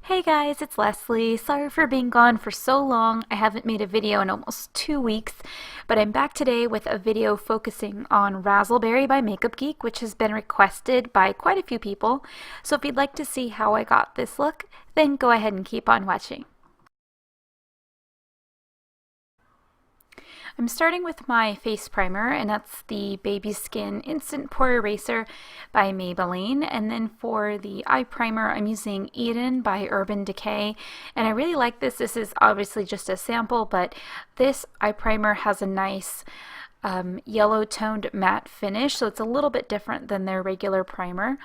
Hey guys, it's Leslie. Sorry for being gone for so long. I haven't made a video in almost 2 weeks, but I'm back today with a video focusing on Razzleberry by Makeup Geek, which has been requested by quite a few people. So if you'd like to see how I got this look, then go ahead and keep on watching. I'm starting with my face primer, and that's the Baby Skin Instant Pore Eraser by Maybelline. And then for the eye primer, I'm using Eden by Urban Decay. And I really like this. This is obviously just a sample, but this eye primer has a nice yellow toned matte finish, so it's a little bit different than their regular primer.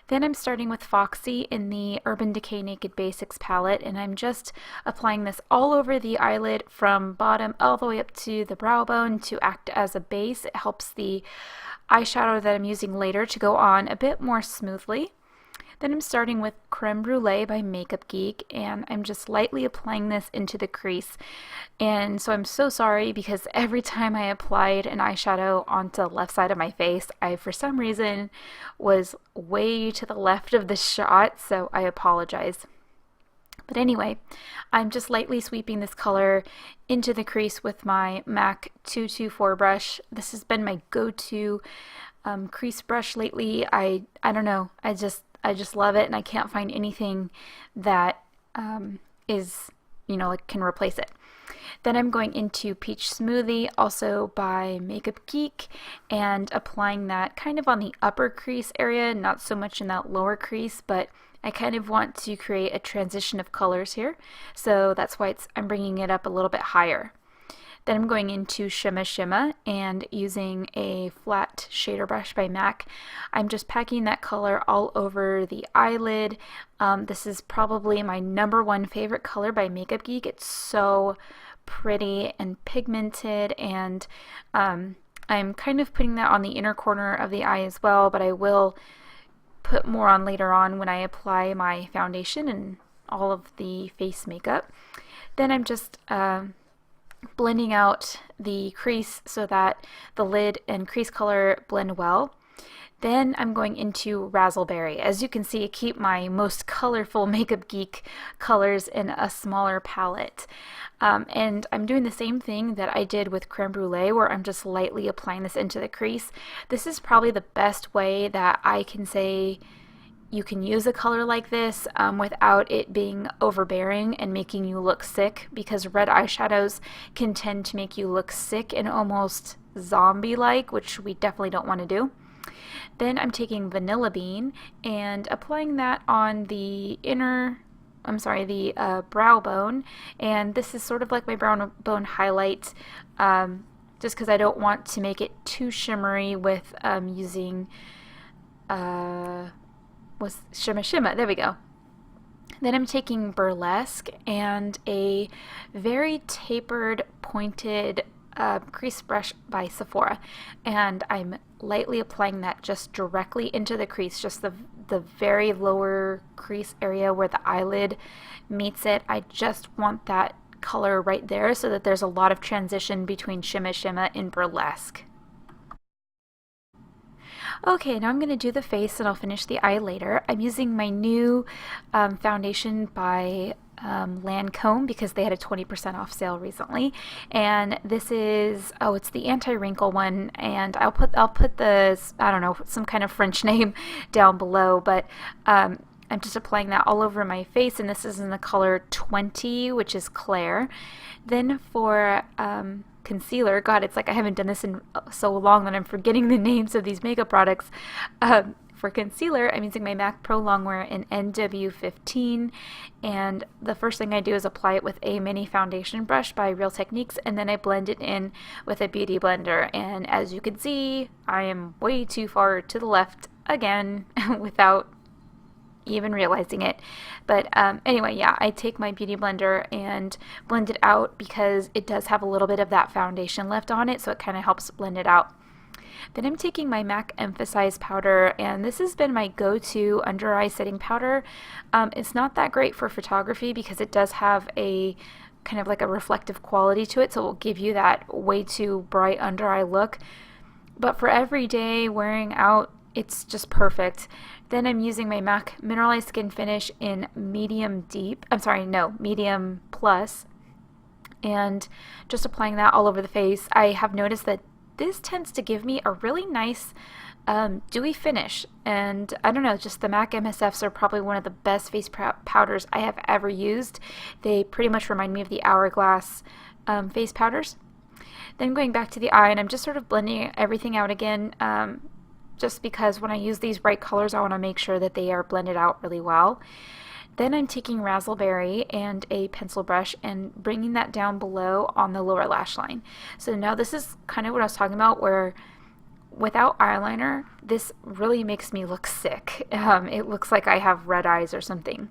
Then I'm starting with Foxy in the Urban Decay Naked Basics palette, and I'm just applying this all over the eyelid from bottom all the way up to the brow bone to act as a base. It helps the eyeshadow that I'm using later to go on a bit more smoothly. Then I'm starting with Creme Brulee by Makeup Geek, and I'm just lightly applying this into the crease. And so I'm so sorry because every time I applied an eyeshadow onto the left side of my face, I for some reason was way to the left of the shot, so I apologize. But anyway, I'm just lightly sweeping this color into the crease with my MAC 224 brush. This has been my go-to crease brush lately. I don't know, I just love it, and I can't find anything that is, like can replace it. Then I'm going into Peach Smoothie, also by Makeup Geek, and applying that kind of on the upper crease area, not so much in that lower crease, but I kind of want to create a transition of colors here, so that's why I'm bringing it up a little bit higher. Then I'm going into Shimma Shimma and using a flat shader brush by MAC. I'm just packing that color all over the eyelid. This is probably my #1 favorite color by Makeup Geek. It's so pretty and pigmented, and I'm kind of putting that on the inner corner of the eye as well, but I will put more on later on when I apply my foundation and all of the face makeup. Then I'm just blending out the crease so that the lid and crease color blend well. Then I'm going into Razzleberry. As you can see, I keep my most colorful Makeup Geek colors in a smaller palette. And I'm doing the same thing that I did with Creme Brulee, where I'm just lightly applying this into the crease. This is probably the best way that I can say you can use a color like this without it being overbearing and making you look sick, because red eyeshadows can tend to make you look sick and almost zombie-like, which we definitely don't want to do. Then I'm taking Vanilla Bean and applying that on the brow bone, and this is sort of like my brow bone highlight, just because I don't want to make it too shimmery with using was Shimma Shimma. There we go. Then I'm taking Burlesque and a very tapered, pointed crease brush by Sephora, and I'm lightly applying that just directly into the crease, just the very lower crease area where the eyelid meets it. I just want that color right there so that there's a lot of transition between Shimma Shimma and Burlesque. Okay, now I'm going to do the face and I'll finish the eye later. I'm using my new foundation by Lancome because they had a 20% off sale recently, and this is, it's the anti-wrinkle one, and I'll put the, I don't know, some kind of French name down below, but I'm just applying that all over my face, and this is in the color 20, which is Claire. Then for concealer, God, it's like I haven't done this in so long that I'm forgetting the names of these makeup products. For concealer, I'm using my MAC Pro Longwear in NW15, and the first thing I do is apply it with a mini foundation brush by Real Techniques, and then I blend it in with a beauty blender. And as you can see, I am way too far to the left again without even realizing it. But anyway, yeah, I take my beauty blender and blend it out because it does have a little bit of that foundation left on it, so it kind of helps blend it out. Then I'm taking my MAC Emphasize powder, and this has been my go-to under eye setting powder. It's not that great for photography because it does have a kind of like a reflective quality to it, so it will give you that way too bright under eye look. But for everyday wearing out It's just perfect. Then I'm using my MAC Mineralized Skin Finish in medium deep. I'm sorry, no, medium plus. And just applying that all over the face. I have noticed that this tends to give me a really nice dewy finish. And I don't know, just the MAC MSFs are probably one of the best face powders I have ever used. They pretty much remind me of the Hourglass face powders. Then going back to the eye, and I'm just sort of blending everything out again, just because when I use these bright colors, I want to make sure that they are blended out really well. Then I'm taking Razzleberry and a pencil brush and bringing that down below on the lower lash line. So now this is kind of what I was talking about, where without eyeliner, this really makes me look sick. It looks like I have red eyes or something.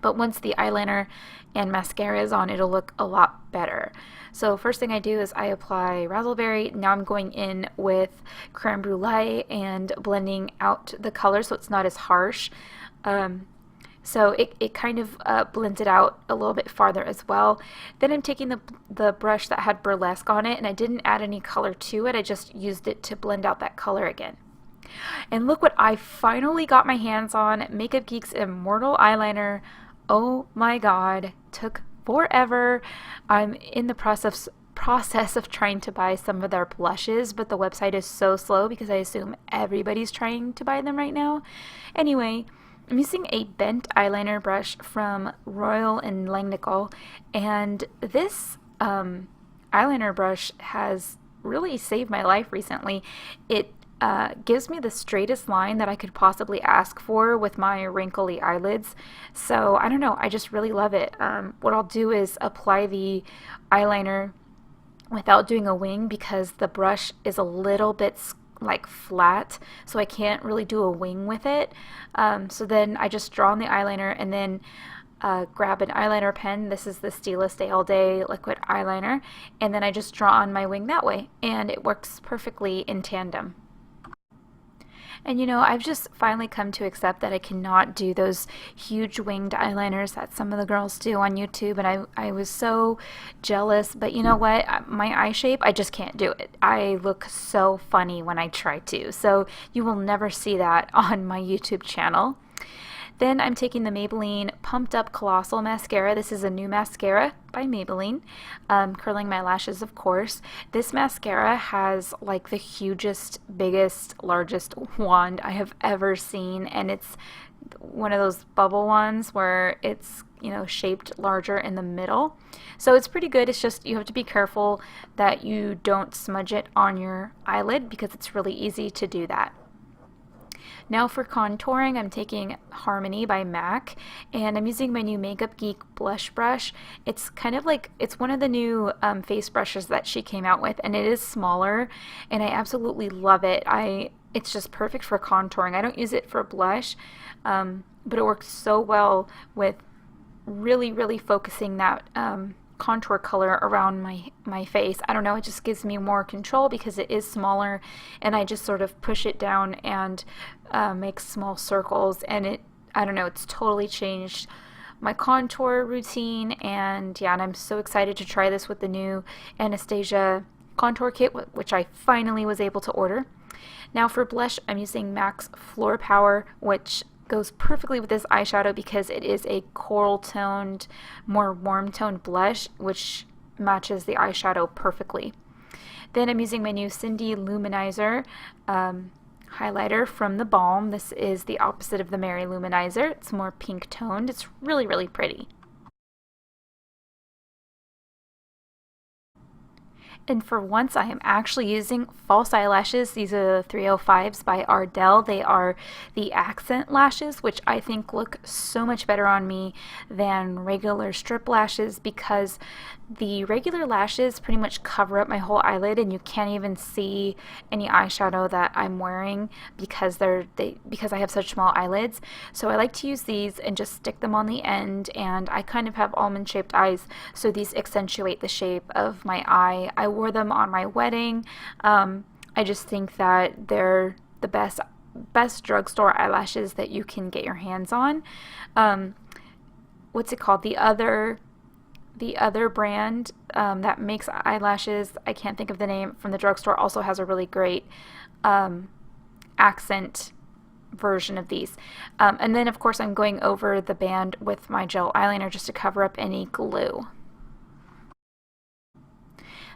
But once the eyeliner and mascara is on, it'll look a lot better. So first thing I do is I apply Razzleberry. Now I'm going in with Creme Brulee and blending out the color so it's not as harsh. So it kind of blends it out a little bit farther as well. Then I'm taking the brush that had burlesque on it, and I didn't add any color to it. I just used it to blend out that color again. And look what I finally got my hands on, Makeup Geek's Immortal Eyeliner. Oh my god, took forever. I'm in the process of trying to buy some of their blushes, but the website is so slow because I assume everybody's trying to buy them right now. Anyway, I'm using a bent eyeliner brush from Royal and Langnickel, and this eyeliner brush has really saved my life recently. It gives me the straightest line that I could possibly ask for with my wrinkly eyelids. So I don't know, I just really love it. What I'll do is apply the eyeliner without doing a wing because the brush is a little bit like flat, so I can't really do a wing with it. So then I just draw on the eyeliner and then grab an eyeliner pen. This is the Stila Stay All Day liquid eyeliner, and then I just draw on my wing that way, and it works perfectly in tandem. And you know, I've just finally come to accept that I cannot do those huge winged eyeliners that some of the girls do on YouTube, and I was so jealous, but you know what? My eye shape, I just can't do it. I look so funny when I try to, so you will never see that on my YouTube channel. Then I'm taking the Maybelline Pumped Up Colossal Mascara. This is a new mascara by Maybelline. Curling my lashes, of course. This mascara has like the hugest, biggest, largest wand I have ever seen, and it's one of those bubble ones where it's, you know, shaped larger in the middle. So it's pretty good. It's just you have to be careful that you don't smudge it on your eyelid because it's really easy to do that. Now for contouring, I'm taking Harmony by MAC, and I'm using my new Makeup Geek blush brush. It's kind of like, it's one of the new face brushes that she came out with, and it is smaller, and I absolutely love it. It's just perfect for contouring. I don't use it for blush, but it works so well with really, really focusing that contour color around my face. I don't know, it just gives me more control because it is smaller, and I just sort of push it down and make small circles, and I don't know, it's totally changed my contour routine. And yeah, and I'm so excited to try this with the new Anastasia contour kit, which I finally was able to order. Now for blush, I'm using MAC's Floor Power, which goes perfectly with this eyeshadow because it is a coral toned, more warm toned blush, which matches the eyeshadow perfectly. Then I'm using my new Cindy Luminizer highlighter from the Balm. This is the opposite of the Mary Luminizer. It's more pink toned. It's really, really pretty. And for once, I am actually using false eyelashes. These are the 305s by Ardell. They are the accent lashes, which I think look so much better on me than regular strip lashes because the regular lashes pretty much cover up my whole eyelid, and you can't even see any eyeshadow that I'm wearing because because I have such small eyelids. So I like to use these and just stick them on the end, and I kind of have almond-shaped eyes, so these accentuate the shape of my eye. I wore them on my wedding. I just think that they're the best drugstore eyelashes that you can get your hands on. What's it called? The other brand that makes eyelashes, I can't think of the name, from the drugstore also has a really great accent version of these. And then, of course, I'm going over the band with my gel eyeliner just to cover up any glue.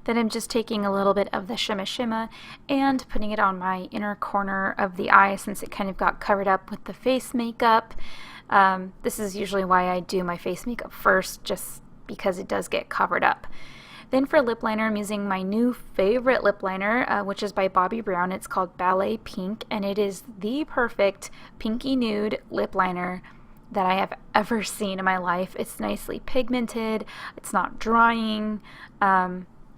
Then I'm just taking a little bit of the Shimma Shimma and putting it on my inner corner of the eye since it kind of got covered up with the face makeup. This is usually why I do my face makeup first, just because it does get covered up. Then for lip liner, I'm using my new favorite lip liner, which is by Bobbi Brown. It's called Ballet Pink, and it is the perfect pinky nude lip liner that I have ever seen in my life. It's nicely pigmented, it's not drying,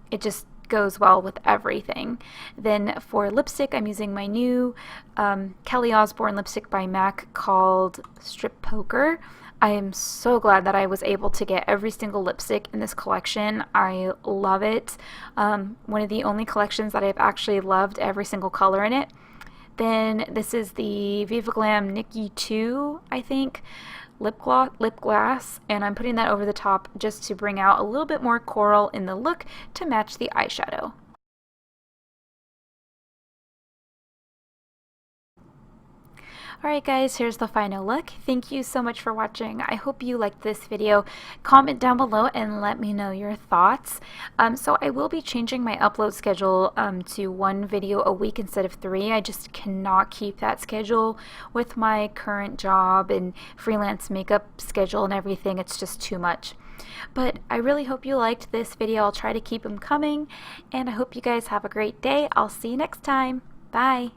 it just goes well with everything. Then for lipstick, I'm using my new Kelly Osbourne lipstick by MAC called Strip Poker. I am so glad that I was able to get every single lipstick in this collection. I love it. One of the only collections that I've actually loved every single color in it. Then this is the Viva Glam Nikki 2, I think, lip glass, and I'm putting that over the top just to bring out a little bit more coral in the look to match the eyeshadow. Alright guys, here's the final look. Thank you so much for watching. I hope you liked this video. Comment down below and let me know your thoughts. So I will be changing my upload schedule to 1 video a week instead of 3. I just cannot keep that schedule with my current job and freelance makeup schedule and everything. It's just too much. But I really hope you liked this video. I'll try to keep them coming, and I hope you guys have a great day. I'll see you next time. Bye!